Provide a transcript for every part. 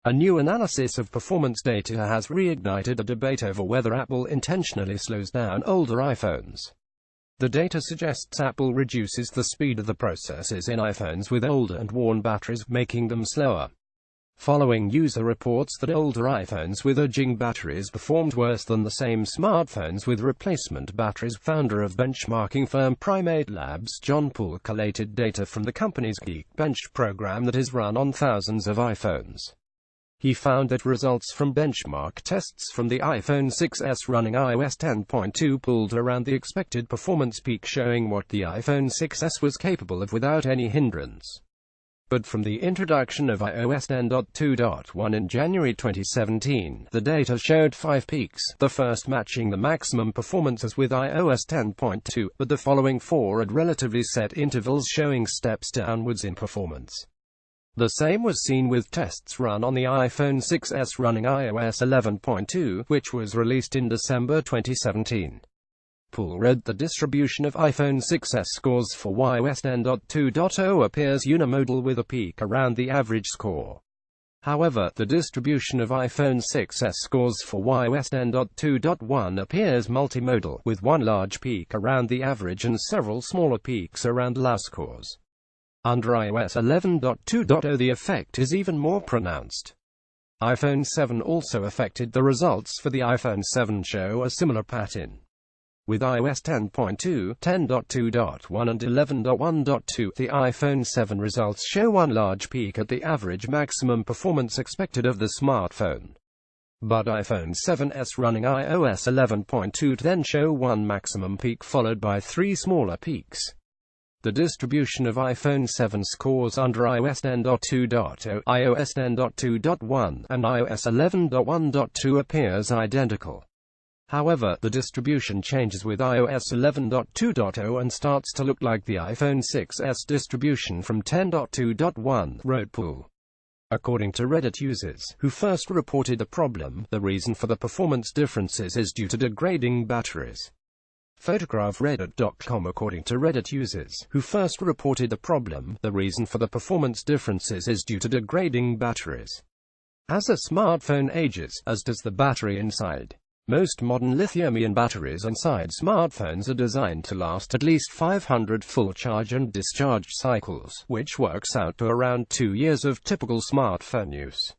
A new analysis of performance data has reignited a debate over whether Apple intentionally slows down older iPhones. The data suggests Apple reduces the speed of the processors in iPhones with older and worn batteries, making them slower. Following user reports that older iPhones with aging batteries performed worse than the same smartphones with replacement batteries, founder of benchmarking firm Primate Labs John Poole collated data from the company's Geekbench program that is run on thousands of iPhones. He found that results from benchmark tests from the iPhone 6s running iOS 10.2 pulled around the expected performance peak, showing what the iPhone 6s was capable of without any hindrance. But from the introduction of iOS 10.2.1 in January 2017, the data showed 5 peaks, the first matching the maximum performances with iOS 10.2, but the following 4 at relatively set intervals showing steps downwards in performance. The same was seen with tests run on the iPhone 6s running iOS 11.2, which was released in December 2017. Poole read the distribution of iPhone 6s scores for iOS 10.2.0 appears unimodal with a peak around the average score. However, the distribution of iPhone 6s scores for iOS 10.2.1 appears multimodal, with one large peak around the average and several smaller peaks around low scores. Under iOS 11.2.0 the effect is even more pronounced. iPhone 7 also affected the results for the iPhone 7 show a similar pattern. With iOS 10.2, 10.2.1 and 11.1.2, the iPhone 7 results show one large peak at the average maximum performance expected of the smartphone. But iPhone 7s running iOS 11.2 then show one maximum peak followed by 3 smaller peaks. The distribution of iPhone 7 scores under iOS 10.2.0, iOS 10.2.1, and iOS 11.1.2 appears identical. However, the distribution changes with iOS 11.2.0 and starts to look like the iPhone 6s distribution from 10.2.1, wrote Poole. According to Reddit users, who first reported the problem, the reason for the performance differences is due to degrading batteries. Photograph Reddit.com. According to Reddit users, who first reported the problem, the reason for the performance differences is due to degrading batteries. As a smartphone ages, as does the battery inside. Most modern lithium-ion batteries inside smartphones are designed to last at least 500 full charge and discharge cycles, which works out to around 2 years of typical smartphone use.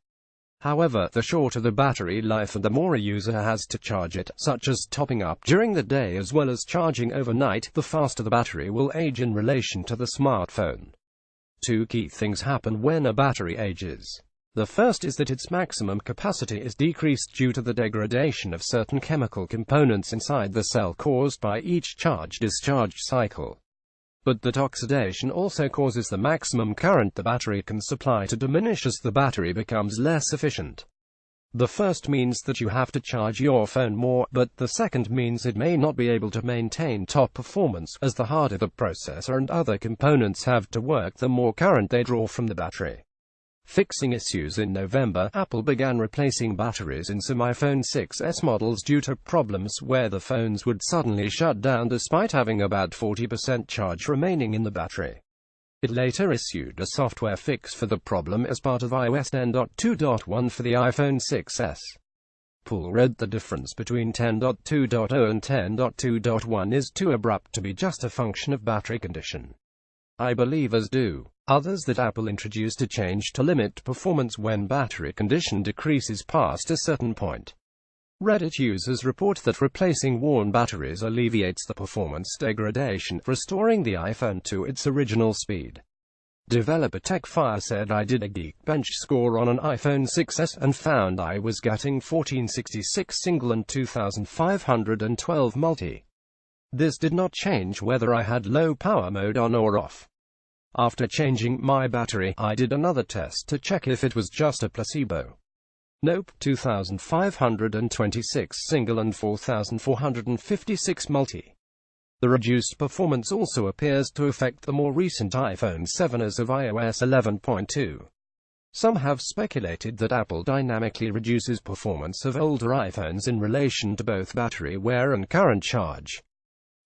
However, the shorter the battery life and the more a user has to charge it, such as topping up during the day as well as charging overnight, the faster the battery will age in relation to the smartphone. 2 key things happen when a battery ages. The first is that its maximum capacity is decreased due to the degradation of certain chemical components inside the cell caused by each charge-discharge cycle. But that oxidation also causes the maximum current the battery can supply to diminish as the battery becomes less efficient. The first means that you have to charge your phone more, but the second means it may not be able to maintain top performance, as the harder the processor and other components have to work, the more current they draw from the battery. Fixing issues. In November, Apple began replacing batteries in some iPhone 6s models due to problems where the phones would suddenly shut down despite having about 40% charge remaining in the battery. It later issued a software fix for the problem as part of iOS 10.2.1 for the iPhone 6s. Poole read the difference between 10.2.0 and 10.2.1 is too abrupt to be just a function of battery condition. I believe, as do others, that Apple introduced a change to limit performance when battery condition decreases past a certain point. Reddit users report that replacing worn batteries alleviates the performance degradation, restoring the iPhone to its original speed. Developer TechFire said, I did a Geekbench score on an iPhone 6s and found I was getting 1466 single and 2512 multi. This did not change whether I had low power mode on or off. After changing my battery, I did another test to check if it was just a placebo. Nope, 2526 single and 4456 multi. The reduced performance also appears to affect the more recent iPhone 7s of iOS 11.2. Some have speculated that Apple dynamically reduces performance of older iPhones in relation to both battery wear and current charge.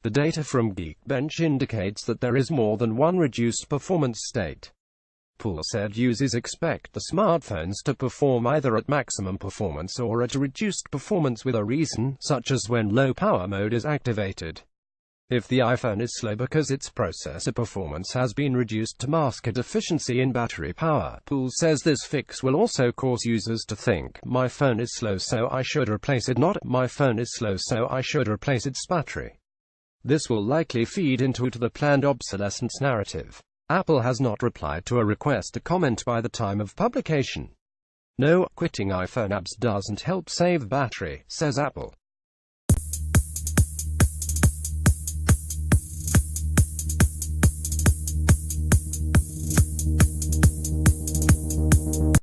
The data from Geekbench indicates that there is more than one reduced performance state. Poole said users expect the smartphones to perform either at maximum performance or at reduced performance with a reason, such as when low power mode is activated. If the iPhone is slow because its processor performance has been reduced to mask a deficiency in battery power, Poole says this fix will also cause users to think, "My phone is slow so I should replace it," not, "My phone is slow so I should replace its battery." This will likely feed into the planned obsolescence narrative. Apple has not replied to a request to comment by the time of publication. "No, quitting iPhone apps doesn't help save battery," says Apple.